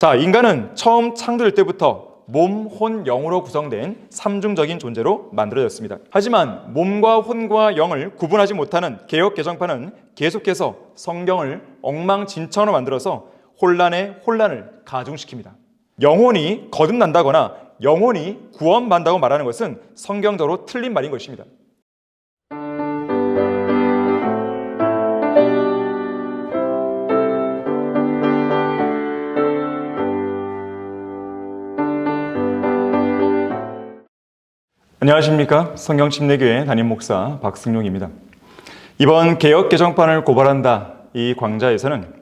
자, 인간은 처음 창조될 때부터 몸, 혼, 영으로 구성된 삼중적인 존재로 만들어졌습니다. 하지만 몸과 혼과 영을 구분하지 못하는 개역 개정파는 계속해서 성경을 엉망진창으로 만들어서 혼란에 혼란을 가중시킵니다. 영혼이 거듭난다거나 영혼이 구원받는다고 말하는 것은 성경적으로 틀린 말인 것입니다. 안녕하십니까? 성경침례교회 담임목사 박승용입니다. 이번 개역 개정판을 고발한다 이 강좌에서는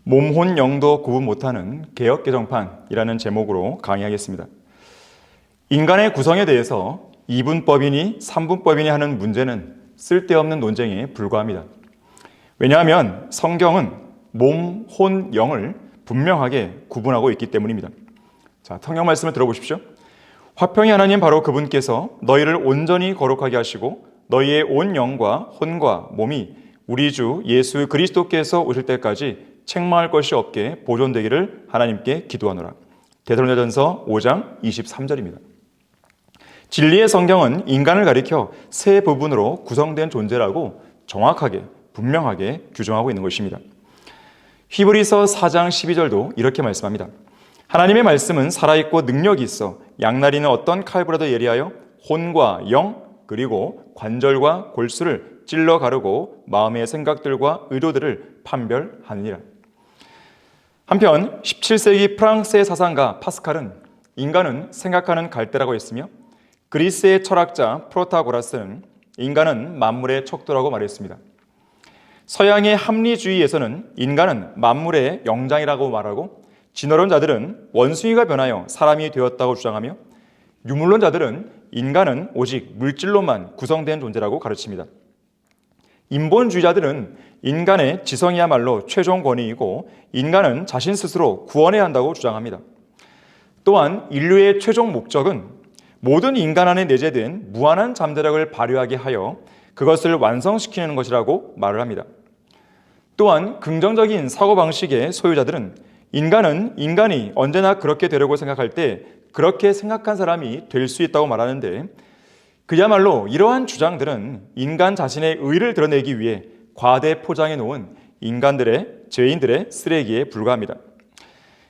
몸, 혼, 영도 구분 못하는 개역 개정판이라는 제목으로 강의하겠습니다. 인간의 구성에 대해서 이분법이니 삼분법이니 하는 문제는 쓸데없는 논쟁에 불과합니다. 왜냐하면 성경은 몸, 혼, 영을 분명하게 구분하고 있기 때문입니다. 자, 성경 말씀을 들어보십시오. 화평의 하나님 바로 그분께서 너희를 온전히 거룩하게 하시고 너희의 온 영과 혼과 몸이 우리 주 예수 그리스도께서 오실 때까지 책망할 것이 없게 보존되기를 하나님께 기도하노라. 데살로니가전서 5장 23절입니다. 진리의 성경은 인간을 가리켜 세 부분으로 구성된 존재라고 정확하게 분명하게 규정하고 있는 것입니다. 히브리서 4장 12절도 이렇게 말씀합니다. 하나님의 말씀은 살아있고 능력이 있어 양날이는 어떤 칼보라도 예리하여 혼과 영 그리고 관절과 골수를 찔러 가르고 마음의 생각들과 의도들을 판별하느니라. 한편 17세기 프랑스의 사상가 파스칼은 인간은 생각하는 갈대라고 했으며 그리스의 철학자 프로타고라스는 인간은 만물의 척도라고 말했습니다. 서양의 합리주의에서는 인간은 만물의 영장이라고 말하고 진화론자들은 원숭이가 변하여 사람이 되었다고 주장하며 유물론자들은 인간은 오직 물질로만 구성된 존재라고 가르칩니다. 인본주의자들은 인간의 지성이야말로 최종 권위이고 인간은 자신 스스로 구원해야 한다고 주장합니다. 또한 인류의 최종 목적은 모든 인간 안에 내재된 무한한 잠재력을 발휘하게 하여 그것을 완성시키는 것이라고 말을 합니다. 또한 긍정적인 사고방식의 소유자들은 인간이 언제나 그렇게 되려고 생각할 때 그렇게 생각한 사람이 될 수 있다고 말하는데 그야말로 이러한 주장들은 인간 자신의 의를 드러내기 위해 과대 포장해 놓은 죄인들의 쓰레기에 불과합니다.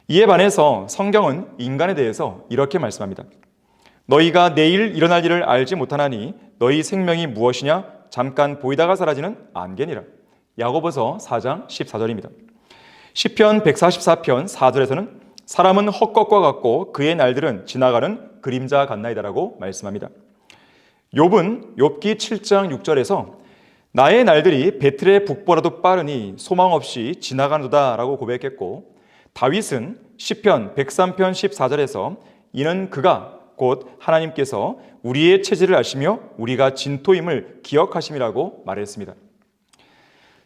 이에 반해서 성경은 인간에 대해서 이렇게 말씀합니다. 너희가 내일 일어날 일을 알지 못하나니 너희 생명이 무엇이냐 잠깐 보이다가 사라지는 안개니라. 야고보서 4장 14절입니다. 시편 144편 4절에서는 사람은 헛것과 같고 그의 날들은 지나가는 그림자 같나이다라고 말씀합니다. 욥은 욥기 7장 6절에서 나의 날들이 배틀의 북보라도 빠르니 소망 없이 지나가노다 라고 고백했고 다윗은 시편 103편 14절에서 이는 그가 곧 하나님께서 우리의 체질을 아시며 우리가 진토임을 기억하심이라고 말했습니다.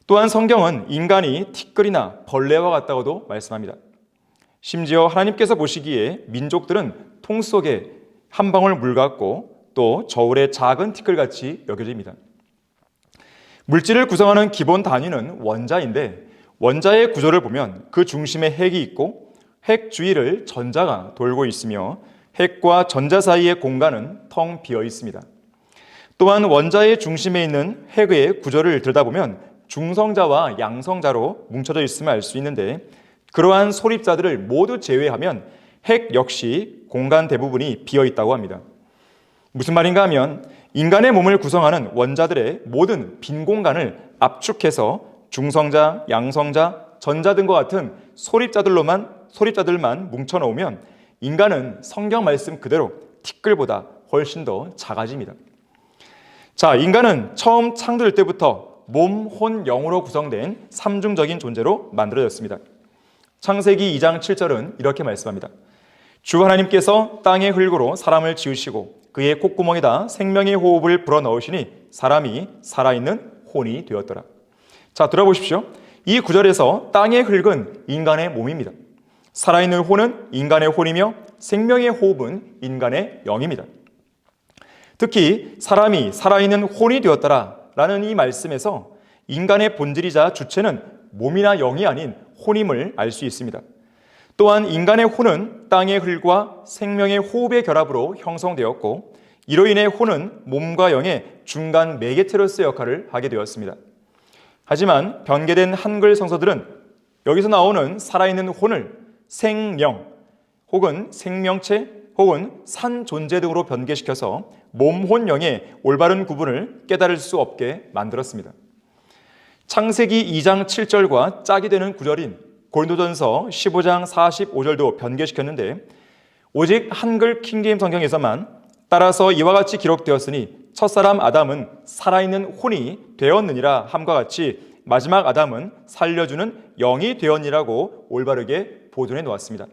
또한 성경은 인간이 티끌이나 벌레와 같다고도 말씀합니다. 심지어 하나님께서 보시기에 민족들은 통 속에 한 방울 물 같고 또 저울의 작은 티끌같이 여겨집니다. 물질을 구성하는 기본 단위는 원자인데 원자의 구조를 보면 그 중심에 핵이 있고 핵 주위를 전자가 돌고 있으며 핵과 전자 사이의 공간은 텅 비어 있습니다. 또한 원자의 중심에 있는 핵의 구조를 들여다보면 중성자와 양성자로 뭉쳐져 있음을 알 수 있는데 그러한 소립자들을 모두 제외하면 핵 역시 공간 대부분이 비어 있다고 합니다. 무슨 말인가 하면 인간의 몸을 구성하는 원자들의 모든 빈 공간을 압축해서 중성자, 양성자, 전자 등과 같은 소립자들만 뭉쳐놓으면 인간은 성경 말씀 그대로 티끌보다 훨씬 더 작아집니다. 자, 인간은 처음 창조될 때부터 몸, 혼, 영으로 구성된 삼중적인 존재로 만들어졌습니다. 창세기 2장 7절은 이렇게 말씀합니다. 주 하나님께서 땅의 흙으로 사람을 지으시고 그의 콧구멍에다 생명의 호흡을 불어넣으시니 사람이 살아있는 혼이 되었더라. 자, 들어보십시오. 이 구절에서 땅의 흙은 인간의 몸입니다. 살아있는 혼은 인간의 혼이며 생명의 호흡은 인간의 영입니다. 특히 사람이 살아있는 혼이 되었더라 라는 이 말씀에서 인간의 본질이자 주체는 몸이나 영이 아닌 혼임을 알 수 있습니다. 또한 인간의 혼은 땅의 흙과 생명의 호흡의 결합으로 형성되었고, 이로 인해 혼은 몸과 영의 중간 매개체로서의 역할을 하게 되었습니다. 하지만 변개된 한글 성서들은 여기서 나오는 살아있는 혼을 생령 혹은 생명체 혹은 산 존재 등으로 변개시켜서 몸, 혼, 영의 올바른 구분을 깨달을 수 없게 만들었습니다. 창세기 2장 7절과 짝이 되는 구절인 고린도전서 15장 45절도 변개시켰는데, 오직 한글 킹제임 성경에서만 따라서 이와 같이 기록되었으니 첫사람 아담은 살아있는 혼이 되었느니라 함과 같이 마지막 아담은 살려주는 영이 되었니라고 올바르게 보존해 놓았습니다.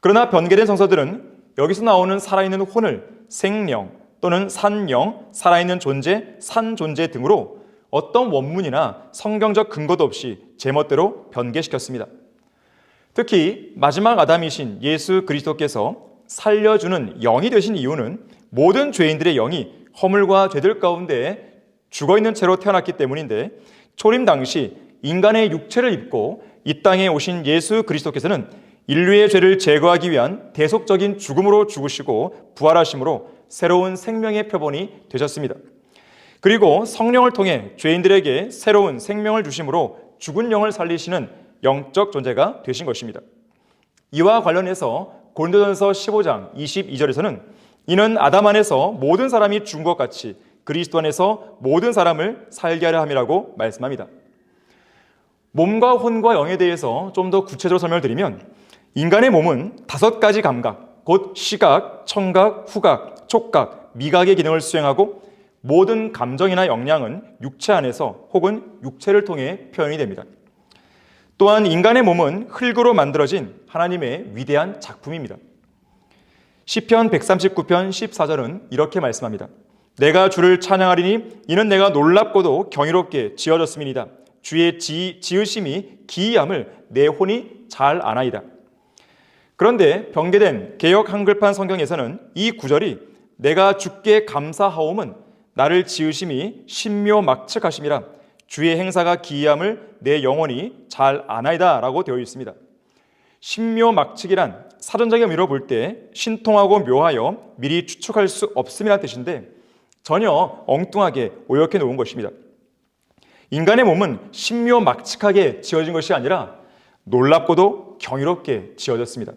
그러나 변개된 성서들은 여기서 나오는 살아있는 혼을 생령 또는 산령, 살아있는 존재, 산존재 등으로 어떤 원문이나 성경적 근거도 없이 제멋대로 변개시켰습니다. 특히 마지막 아담이신 예수 그리스도께서 살려주는 영이 되신 이유는 모든 죄인들의 영이 허물과 죄들 가운데 죽어있는 채로 태어났기 때문인데, 초림 당시 인간의 육체를 입고 이 땅에 오신 예수 그리스도께서는 인류의 죄를 제거하기 위한 대속적인 죽음으로 죽으시고 부활하심으로 새로운 생명의 표본이 되셨습니다. 그리고 성령을 통해 죄인들에게 새로운 생명을 주심으로 죽은 영을 살리시는 영적 존재가 되신 것입니다. 이와 관련해서 고린도전서 15장 22절에서는 이는 아담 안에서 모든 사람이 죽은 것 같이 그리스도 안에서 모든 사람을 살게 하려 함이라고 말씀합니다. 몸과 혼과 영에 대해서 좀 더 구체적으로 설명을 드리면, 인간의 몸은 5가지 감각, 곧 시각, 청각, 후각, 촉각, 미각의 기능을 수행하고 모든 감정이나 역량은 육체 안에서 혹은 육체를 통해 표현이 됩니다. 또한 인간의 몸은 흙으로 만들어진 하나님의 위대한 작품입니다. 시편 139편 14절은 이렇게 말씀합니다. 내가 주를 찬양하리니 이는 내가 놀랍고도 경이롭게 지어졌음이니이다. 주의 지으심이 기이함을 내 혼이 잘 아나이다. 그런데 변개된 개역 한글판 성경에서는 이 구절이 내가 주께 감사하옴은 나를 지으심이 신묘막측하심이라 주의 행사가 기이함을 내 영혼이 잘 아나이다 라고 되어 있습니다. 신묘막측이란 사전적인 의미로 볼 때 신통하고 묘하여 미리 추측할 수 없음이라는 뜻인데, 전혀 엉뚱하게 오역해 놓은 것입니다. 인간의 몸은 신묘막측하게 지어진 것이 아니라 놀랍고도 경이롭게 지어졌습니다.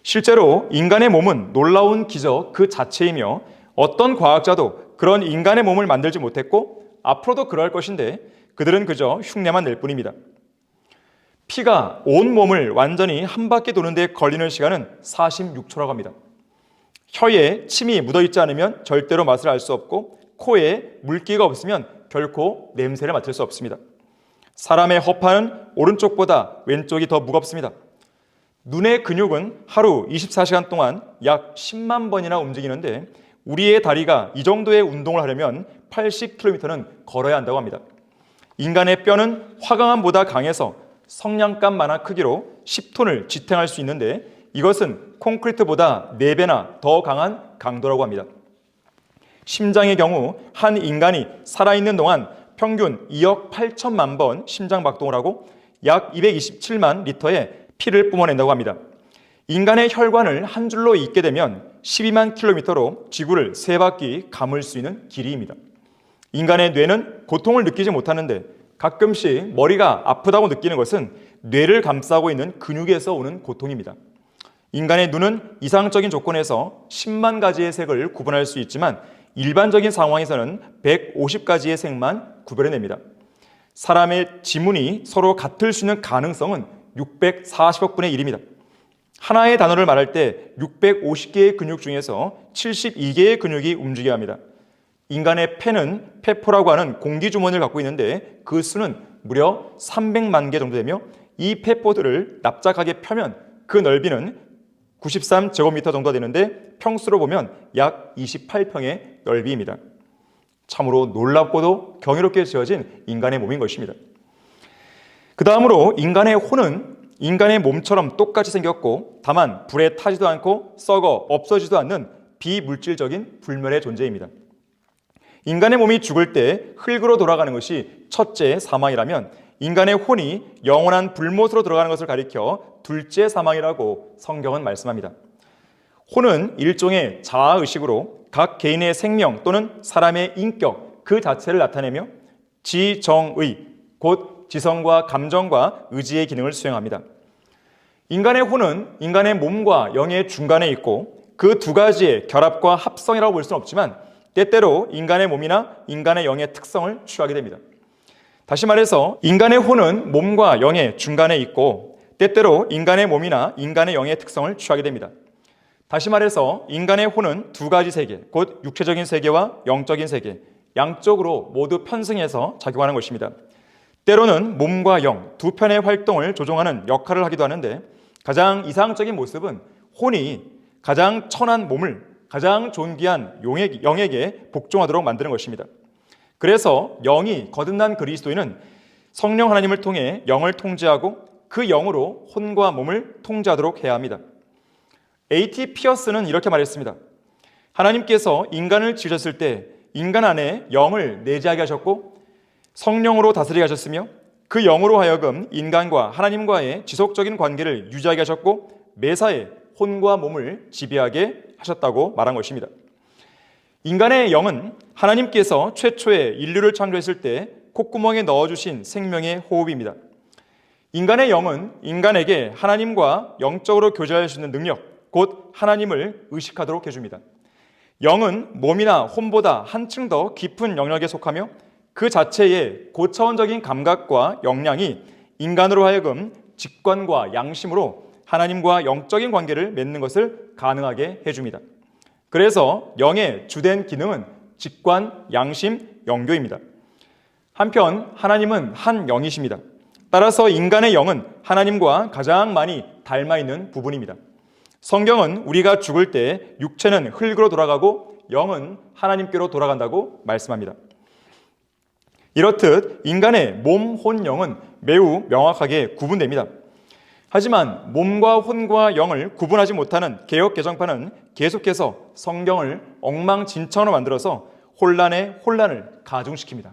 실제로 인간의 몸은 놀라운 기적 그 자체이며 어떤 과학자도 그런 인간의 몸을 만들지 못했고 앞으로도 그럴 것인데 그들은 그저 흉내만 낼 뿐입니다. 피가 온 몸을 완전히 한 바퀴 도는 데 걸리는 시간은 46초라고 합니다. 혀에 침이 묻어있지 않으면 절대로 맛을 알 수 없고, 코에 물기가 없으면 결코 냄새를 맡을 수 없습니다. 사람의 허파는 오른쪽보다 왼쪽이 더 무겁습니다. 눈의 근육은 하루 24시간 동안 약 10만 번이나 움직이는데, 우리의 다리가 이 정도의 운동을 하려면 80km는 걸어야 한다고 합니다. 인간의 뼈는 화강암보다 강해서 성냥갑만한 크기로 10톤을 지탱할 수 있는데, 이것은 콘크리트보다 4배나 더 강한 강도라고 합니다. 심장의 경우 한 인간이 살아있는 동안 평균 2억 8천만 번 심장 박동을 하고 약 227만 리터의 피를 뿜어낸다고 합니다. 인간의 혈관을 한 줄로 잇게 되면 12만 킬로미터로 지구를 3바퀴 감을 수 있는 길이입니다. 인간의 뇌는 고통을 느끼지 못하는데 가끔씩 머리가 아프다고 느끼는 것은 뇌를 감싸고 있는 근육에서 오는 고통입니다. 인간의 눈은 이상적인 조건에서 10만 가지의 색을 구분할 수 있지만 일반적인 상황에서는 150가지의 색만 구별해냅니다. 사람의 지문이 서로 같을 수 있는 가능성은 640억 분의 1입니다. 하나의 단어를 말할 때 650개의 근육 중에서 72개의 근육이 움직여야 합니다. 인간의 폐는 폐포라고 하는 공기주머니를 갖고 있는데 그 수는 무려 300만 개 정도 되며, 이 폐포들을 납작하게 펴면 그 넓이는 93제곱미터 정도가 되는데 평수로 보면 약 28평의 넓이입니다. 참으로 놀랍고도 경이롭게 지어진 인간의 몸인 것입니다. 그 다음으로 인간의 혼은 인간의 몸처럼 똑같이 생겼고 다만 불에 타지도 않고 썩어 없어지지도 않는 비물질적인 불멸의 존재입니다. 인간의 몸이 죽을 때 흙으로 돌아가는 것이 첫째 사망이라면, 인간의 혼이 영원한 불못으로 들어가는 것을 가리켜 둘째 사망이라고 성경은 말씀합니다. 혼은 일종의 자아의식으로 각 개인의 생명 또는 사람의 인격 그 자체를 나타내며 지정의, 곧 지성과 감정과 의지의 기능을 수행합니다. 인간의 혼은 인간의 몸과 영의 중간에 있고 그 두 가지의 결합과 합성이라고 볼 수는 없지만 때때로 인간의 몸이나 인간의 영의 특성을 취하게 됩니다. 다시 말해서 인간의 혼은 몸과 영의 중간에 있고 때때로 인간의 몸이나 인간의 영의 특성을 취하게 됩니다. 다시 말해서 인간의 혼은 두 가지 세계, 곧 육체적인 세계와 영적인 세계, 양쪽으로 모두 편승해서 작용하는 것입니다. 때로는 몸과 영 두 편의 활동을 조종하는 역할을 하기도 하는데 가장 이상적인 모습은 혼이 가장 천한 몸을 가장 존귀한 영에게 복종하도록 만드는 것입니다. 그래서 영이 거듭난 그리스도인은 성령 하나님을 통해 영을 통제하고 그 영으로 혼과 몸을 통제하도록 해야 합니다. A.T. 피어스는 이렇게 말했습니다. 하나님께서 인간을 지으셨을 때 인간 안에 영을 내재하게 하셨고 성령으로 다스리게 하셨으며 그 영으로 하여금 인간과 하나님과의 지속적인 관계를 유지하게 하셨고 매사에 혼과 몸을 지배하게 하셨다고 말한 것입니다. 인간의 영은 하나님께서 최초에 인류를 창조했을 때 콧구멍에 넣어주신 생명의 호흡입니다. 인간의 영은 인간에게 하나님과 영적으로 교제할 수 있는 능력, 곧 하나님을 의식하도록 해줍니다. 영은 몸이나 혼보다 한층 더 깊은 영역에 속하며 그 자체의 고차원적인 감각과 역량이 인간으로 하여금 직관과 양심으로 하나님과 영적인 관계를 맺는 것을 가능하게 해줍니다. 그래서 영의 주된 기능은 직관, 양심, 영교입니다. 한편 하나님은 한 영이십니다. 따라서 인간의 영은 하나님과 가장 많이 닮아 있는 부분입니다. 성경은 우리가 죽을 때 육체는 흙으로 돌아가고 영은 하나님께로 돌아간다고 말씀합니다. 이렇듯 인간의 몸, 혼, 영은 매우 명확하게 구분됩니다. 하지만 몸과 혼과 영을 구분하지 못하는 개역 개정파는 계속해서 성경을 엉망진창으로 만들어서 혼란에 혼란을 가중시킵니다.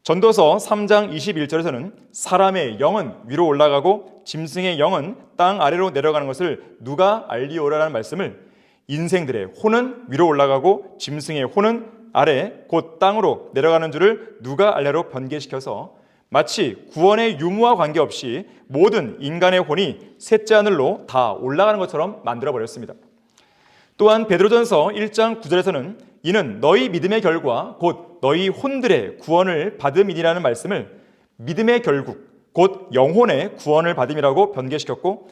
전도서 3장 21절에서는 사람의 영은 위로 올라가고 짐승의 영은 땅 아래로 내려가는 것을 누가 알리오라라는 말씀을 인생들의 혼은 위로 올라가고 짐승의 혼은 아래 곧 땅으로 내려가는 줄을 누가 알래로 변개시켜서 마치 구원의 유무와 관계없이 모든 인간의 혼이 셋째 하늘로 다 올라가는 것처럼 만들어버렸습니다. 또한 베드로전서 1장 9절에서는 이는 너희 믿음의 결과 곧 너희 혼들의 구원을 받음이니라는 말씀을 믿음의 결국 곧 영혼의 구원을 받음이라고 변개시켰고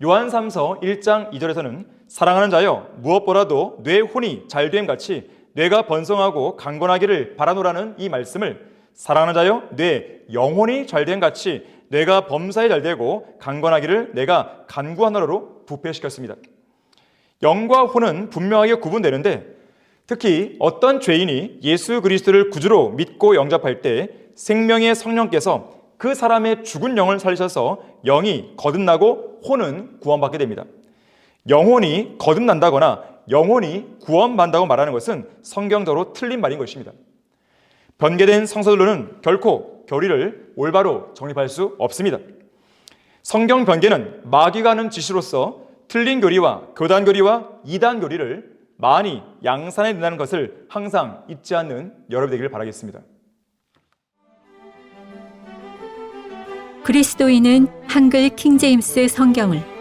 요한 3서 1장 2절에서는 사랑하는 자여 무엇보다도 뇌 혼이 잘됨 같이 뇌가 번성하고 강건하기를 바라노라는 이 말씀을 사랑하는 자여 뇌 영혼이 잘됨 같이 뇌가 범사에 잘되고 강건하기를 내가 간구하노라로 부패시켰습니다. 영과 혼은 분명하게 구분되는데 특히 어떤 죄인이 예수 그리스도를 구주로 믿고 영접할 때 생명의 성령께서 그 사람의 죽은 영을 살리셔서 영이 거듭나고 혼은 구원받게 됩니다. 영혼이 거듭난다거나 영혼이 구원받는다고 말하는 것은 성경적으로 틀린 말인 것입니다. 변개된 성서들로는 결코 교리를 올바로 정립할 수 없습니다. 성경 변개는 마귀가 하는 짓으로서 틀린 교리와 교단 교리와 이단 교리를 많이 양산해 낸다는 것을 항상 잊지 않는 여러분 되기를 바라겠습니다. 그리스도인은 한글 킹제임스 성경을